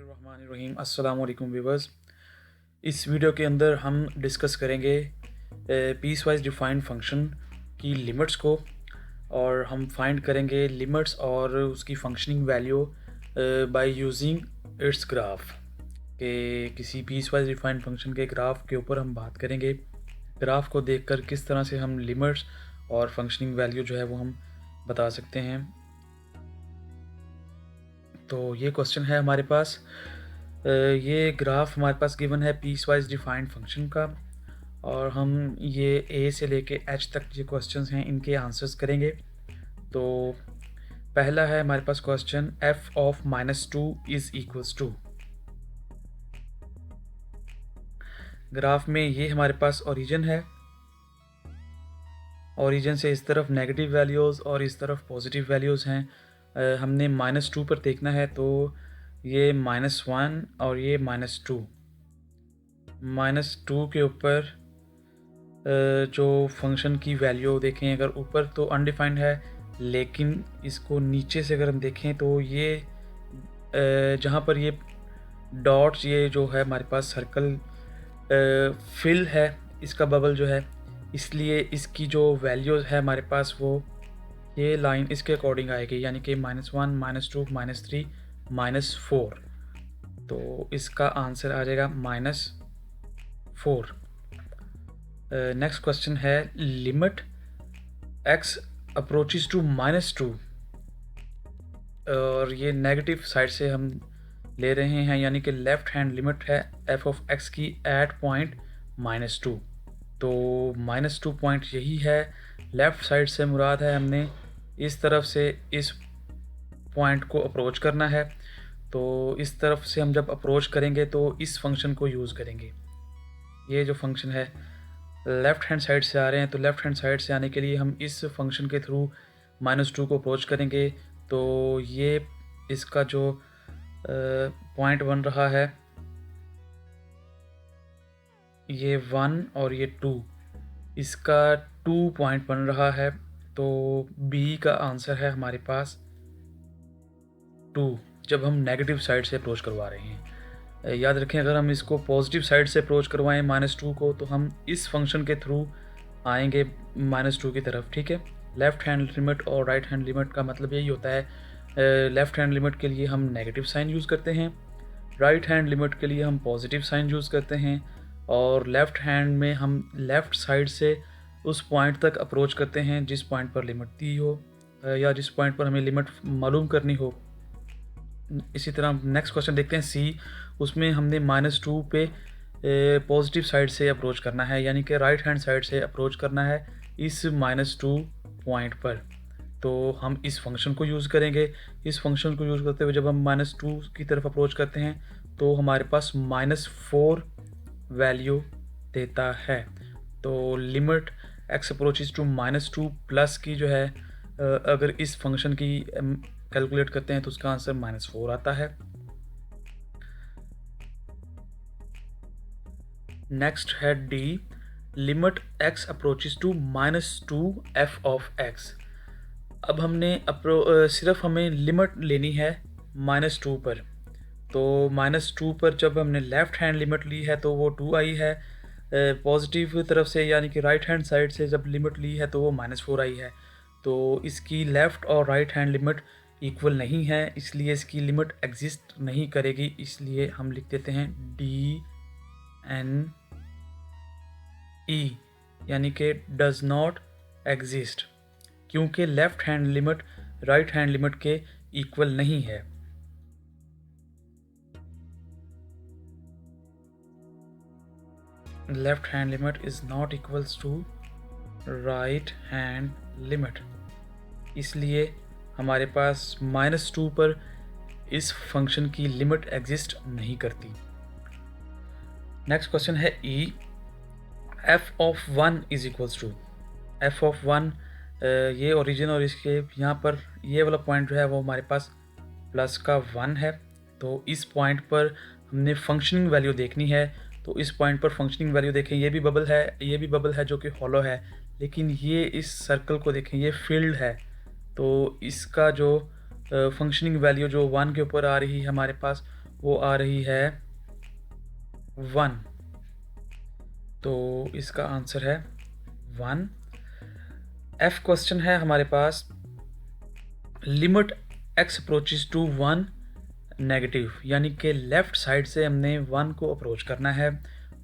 बिस्मिल्लाहिर्रहमानिर्रहीम। अस्सलाम वालेकुम व्यूअर्स। इस वीडियो के अंदर हम डिस्कस करेंगे पीस वाइज डिफाइंड फंक्शन की लिमिट्स को, और हम फाइंड करेंगे लिमिट्स और उसकी functioning value by using its graph. कि किसी पीस वाइज डिफाइंड फंक्शन के ग्राफ के ऊपर हम बात करेंगे। ग्राफ को देखकर किस तरह से हम लिमिट्स और फंक्शनिंग वैल्यू जो है वो हम बता सकते हैं। तो ये क्वेश्चन है हमारे पास। ये ग्राफ हमारे पास गिवन है पीस वाइज डिफाइंड फंक्शन का, और हम ये ए से लेके एच तक ये क्वेश्चंस हैं, इनके आंसर्स करेंगे। तो पहला है हमारे पास question, F of -2 is equals to. Graph में ये हमारे पास ओरिजिन है, ओरिजिन से इस तरफ नेगेटिव वैल्यूज़ और इस तरफ पॉजिटिव वैल्यूज़ हैं। हमने -2 पर देखना है, तो ये -1 और ये -2। -2 के ऊपर जो फंक्शन की वैल्यू देखें, अगर ऊपर तो अनडिफाइंड है, लेकिन इसको नीचे से अगर हम देखें तो ये जहाँ पर ये डॉट्स, ये जो है हमारे पास सर्कल फिल है इसका बबल जो है, इसलिए इसकी जो वैल्यूज़ है हमारे पास वो ये लाइन इसके अकॉर्डिंग आएगी, यानी कि -1, -2, -3, -4। तो इसका आंसर आ जाएगा -4। नेक्स्ट क्वेश्चन है, लिमिट x अप्रोचेस टू -2, और ये नेगेटिव साइड से हम ले रहे हैं, यानी कि लेफ़्ट हैंड लिमिट है f ऑफ x की एट पॉइंट -2। तो -2 पॉइंट यही है, लेफ़्ट साइड से मुराद है हमने इस तरफ से इस पॉइंट को अप्रोच करना है। तो इस तरफ से हम जब अप्रोच करेंगे तो इस फंक्शन को यूज़ करेंगे। ये जो फंक्शन है लेफ़्ट हैंड साइड से आ रहे हैं, तो लेफ़्ट हैंड साइड से आने के लिए हम इस फंक्शन के थ्रू -2 को अप्रोच करेंगे। तो ये इसका जो पॉइंट बन रहा है, ये 1 और ये 2, इसका 2 पॉइंट बन रहा है। तो बी का आंसर है हमारे पास 2, जब हम नेगेटिव साइड से अप्रोच करवा रहे हैं। याद रखें, अगर हम इसको पॉजिटिव साइड से अप्रोच करवाएं -2 को, तो हम इस फंक्शन के थ्रू आएंगे -2 की तरफ। ठीक है, लेफ़्ट हैंड लिमिट और राइट हैंड लिमिट का मतलब यही होता है। लेफ़्ट हैंड लिमिट के लिए हम नेगेटिव साइन यूज़ करते हैं, राइट हैंड लिमिट के लिए हम पॉजिटिव साइन यूज़ करते हैं, और लेफ़्ट हैंड में हम लेफ़्ट साइड से उस पॉइंट तक अप्रोच करते हैं जिस पॉइंट पर लिमिट दी हो, या जिस पॉइंट पर हमें लिमिट मालूम करनी हो। इसी तरह नेक्स्ट क्वेश्चन देखते हैं, सी। उसमें हमने -2 पे पॉजिटिव साइड से अप्रोच करना है, यानी कि राइट हैंड साइड से अप्रोच करना है इस -2 पॉइंट पर। तो हम इस फंक्शन को यूज़ करेंगे। इस फंक्शन को यूज़ करते हुए जब हम -2 की तरफ अप्रोच करते हैं तो हमारे पास -4 वैल्यू देता है। तो limit x approaches to -2 plus की जो है, अगर इस फंक्शन की कैलकुलेट करते हैं तो उसका आंसर -4 आता है। नेक्स्ट है D, limit x approaches to -2 f of x। अब हमने सिर्फ हमें लिमिट लेनी है -2 पर। तो -2 पर जब हमने लेफ़्ट हैंड लिमिट ली है तो वो 2 आई है, पॉजिटिव तरफ से यानी कि राइट हैंड साइड से जब लिमिट ली है तो वो -4 आई है। तो इसकी लेफ़्ट और राइट हैंड लिमिट इक्वल नहीं है, इसलिए इसकी लिमिट एग्जिस्ट नहीं करेगी। इसलिए हम लिख देते हैं DNE, यानी कि डज़ नॉट एग्जिस्ट, क्योंकि left hand limit right hand limit के इक्वल नहीं है। Left hand limit is not equals to right hand limit, इसलिए हमारे पास -2 पर इस फंक्शन की लिमिट एग्जिस्ट नहीं करती। नेक्स्ट क्वेश्चन है E, f of 1 is equals to. f of 1, ये ओरिजिन और इसके यहाँ पर ये वाला पॉइंट जो है वो हमारे पास प्लस का 1 है। तो इस पॉइंट पर हमने फंक्शनिंग वैल्यू देखनी है। तो इस पॉइंट पर फंक्शनिंग वैल्यू देखें, ये भी बबल है, ये भी बबल है जो कि हॉलो है, लेकिन ये इस सर्कल को देखें, ये फील्ड है। तो इसका जो फंक्शनिंग वैल्यू जो 1 के ऊपर आ रही है हमारे पास, वो आ रही है 1। तो इसका आंसर है 1। F क्वेश्चन है हमारे पास, limit x approaches to 1 negative, यानी कि लेफ़्ट साइड से हमने 1 को अप्रोच करना है।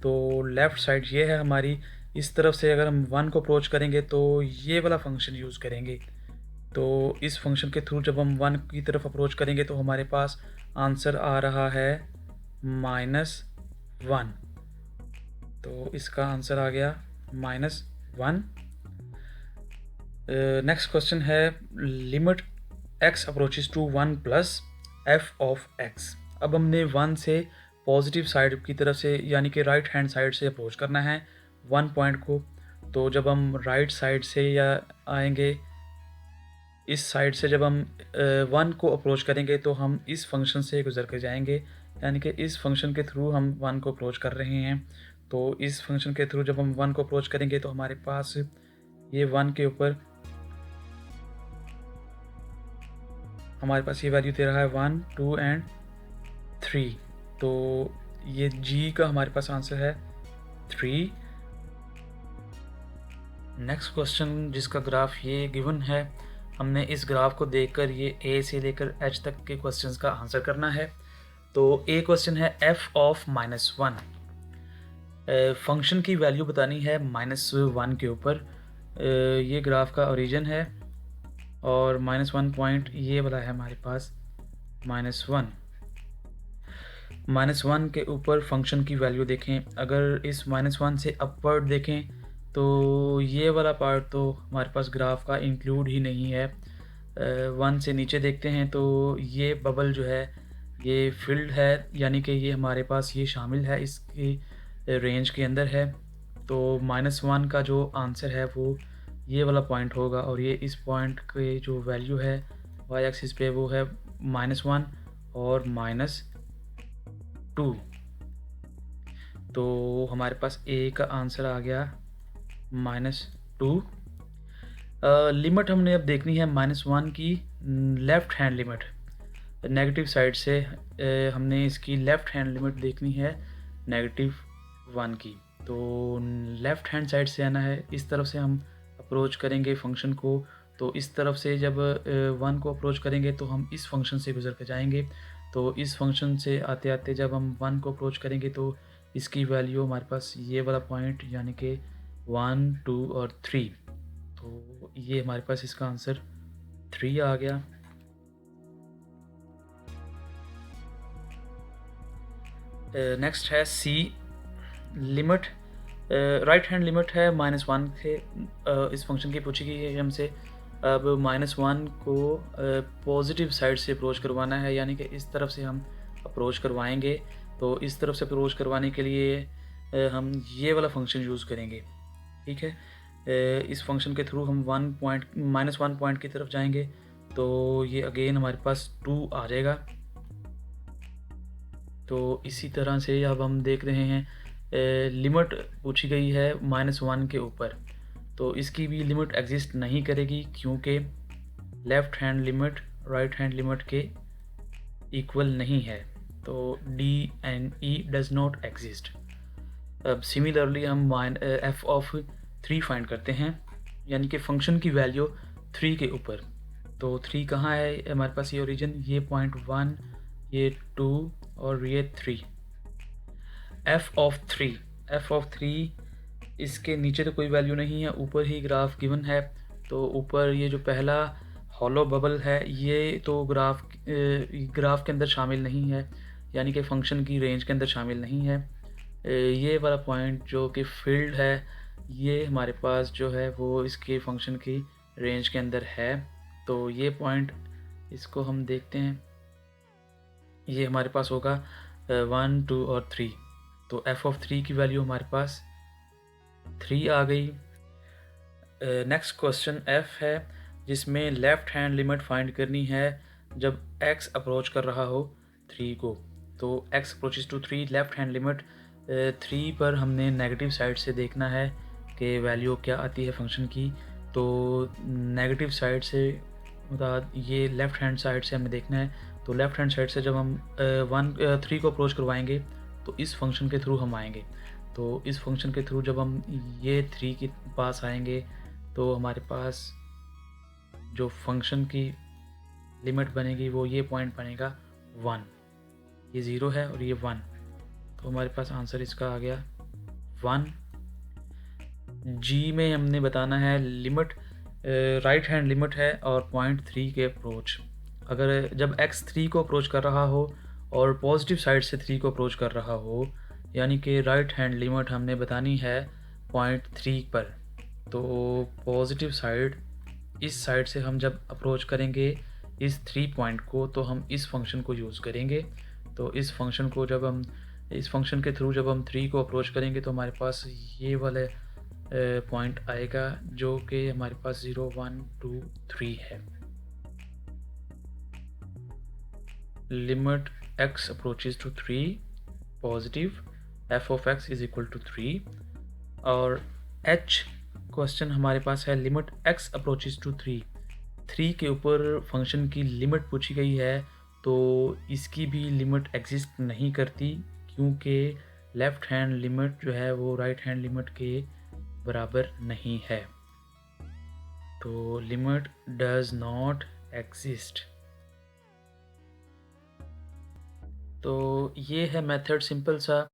तो लेफ़्ट साइड ये है हमारी, इस तरफ से अगर हम 1 को अप्रोच करेंगे तो ये वाला फंक्शन यूज़ करेंगे। तो इस फंक्शन के थ्रू जब हम 1 की तरफ अप्रोच करेंगे तो हमारे पास आंसर आ रहा है -1। तो इसका आंसर आ गया -1। नेक्स्ट क्वेश्चन है, limit x approaches to 1 plus f of x। अब हमने 1 से पॉजिटिव साइड की तरफ से, यानी कि राइट हैंड साइड से अप्रोच करना है 1 पॉइंट को। तो जब हम राइट साइड से या आएंगे इस साइड से, जब हम 1 को अप्रोच करेंगे तो हम इस फंक्शन से गुजर कर जाएंगे, यानी कि इस फंक्शन के थ्रू हम 1 को अप्रोच कर रहे हैं। तो इस फंक्शन के थ्रू जब हम 1 को अप्रोच करेंगे तो हमारे पास ये 1 के ऊपर हमारे पास ये वैल्यू दे रहा है 1, 2 एंड 3। तो ये g का हमारे पास आंसर है 3। नेक्स्ट क्वेश्चन जिसका ग्राफ ये गिवन है, हमने इस ग्राफ को देखकर ये a से लेकर h तक के क्वेश्चंस का आंसर करना है। तो a क्वेश्चन है f ऑफ -1। फंक्शन की वैल्यू बतानी है -1 के ऊपर। ये ग्राफ का ओरिजिन है और -1 पॉइंट ये वाला है हमारे पास -1। -1 के ऊपर फंक्शन की वैल्यू देखें, अगर इस -1 से अपवर्ड देखें तो ये वाला पार्ट तो हमारे पास ग्राफ का इंक्लूड ही नहीं है। 1 से नीचे देखते हैं तो ये बबल जो है ये फिल्ड है, यानी कि ये हमारे पास ये शामिल है, इसकी रेंज के अंदर है। तो -1 का जो आंसर है वो ये वाला पॉइंट होगा, और ये इस पॉइंट के जो वैल्यू है y एक्सिस पे वो है -1 और -2। तो हमारे पास a का आंसर आ गया -2। लिमिट हमने अब देखनी है -1 की left hand limit, negative side से हमने इसकी लेफ़्ट हैंड लिमिट देखनी है -1 की। तो लेफ़्ट हैंड साइड से आना है, इस तरफ से हम अप्रोच करेंगे फंक्शन को। तो इस तरफ से जब 1 को अप्रोच करेंगे तो हम इस फंक्शन से गुजर कर जाएंगे। तो इस फंक्शन से आते आते जब हम 1 को अप्रोच करेंगे तो इसकी वैल्यू हमारे पास ये वाला पॉइंट, यानी कि 1, 2 और 3। तो ये हमारे पास इसका आंसर 3 आ गया। नेक्स्ट है C, limit right hand limit है -1 से। इस फंक्शन की पूछी गई है हमसे। अब -1 को पॉजिटिव साइड से अप्रोच करवाना है, यानी कि इस तरफ से हम अप्रोच करवाएंगे। तो इस तरफ से अप्रोच करवाने के लिए हम ये वाला फंक्शन यूज़ करेंगे, ठीक है। इस फंक्शन के थ्रू हम -1 पॉइंट की तरफ जाएंगे तो ये अगेन हमारे पास 2 आ जाएगा। तो इसी तरह से अब हम देख रहे हैं लिमिट पूछी गई है -1 के ऊपर, तो इसकी भी लिमिट एग्जिस्ट नहीं करेगी, क्योंकि left hand limit right hand limit के इक्वल नहीं है। तो D and E does not exist. अब सिमिलरली हम f ऑफ 3 फाइंड करते हैं, यानी कि फंक्शन की वैल्यू 3 के ऊपर। तो 3 कहाँ है हमारे पास, ये ओरिजिन, ये पॉइंट 1, ये 2 और ये 3। f ऑफ 3 इसके नीचे तो कोई वैल्यू नहीं है, ऊपर ही ग्राफ गिवन है। तो ऊपर ये जो पहला हॉलो बबल है ये तो ग्राफ के अंदर शामिल नहीं है, यानी कि फंक्शन की रेंज के अंदर शामिल नहीं है। ये वाला पॉइंट जो कि फील्ड है ये हमारे पास जो है वो इसके फंक्शन की रेंज के अंदर है। तो ये पॉइंट, इसको हम देखते हैं, ये हमारे पास होगा 1, 2 और 3। तो f ऑफ 3 की वैल्यू हमारे पास 3 आ गई। नेक्स्ट क्वेश्चन f है, जिसमें लेफ़्ट हैंड लिमिट फाइंड करनी है जब x अप्रोच कर रहा हो 3 को। तो x approaches to 3, left hand limit 3 पर हमने नेगेटिव साइड से देखना है कि वैल्यू क्या आती है फंक्शन की। तो नेगेटिव साइड से मतलब ये लेफ़्ट हैंड साइड से हमें देखना है तो लेफ़्ट हैंड साइड से जब हम 3 को अप्रोच करवाएंगे तो इस फंक्शन के थ्रू हम आएंगे। तो इस फंक्शन के थ्रू जब हम ये 3 के पास आएंगे तो हमारे पास जो फंक्शन की लिमिट बनेगी वो ये पॉइंट बनेगा 1। ये 0 है और ये 1, तो हमारे पास आंसर इसका आ गया 1। जी में हमने बताना है लिमिट, राइट हैंड लिमिट है और पॉइंट 3 के अप्रोच। अगर जब x 3 को अप्रोच कर रहा हो और पॉजिटिव साइड से 3 को अप्रोच कर रहा हो, यानी कि राइट हैंड लिमिट हमने बतानी है पॉइंट 3 पर। तो पॉजिटिव साइड, इस साइड से हम जब अप्रोच करेंगे इस 3 पॉइंट को तो हम इस फंक्शन को यूज़ करेंगे। तो इस फंक्शन को जब हम, इस फंक्शन के थ्रू जब हम 3 को अप्रोच करेंगे तो हमारे पास ये वाले पॉइंट आएगा जो कि हमारे पास 0 1 2 3 है। Limit x approaches to 3 positive f of x is equal to 3। और h क्वेश्चन हमारे पास है लिमिट x अप्रोचेज टू 3 के ऊपर फंक्शन की लिमिट पूछी गई है, तो इसकी भी लिमिट एग्जिस्ट नहीं करती क्योंकि लेफ़्ट हैंड लिमिट जो है वो राइट हैंड लिमिट के बराबर नहीं है। तो लिमिट डज नॉट एग्जिस्ट। तो ये है मेथड, सिंपल सा।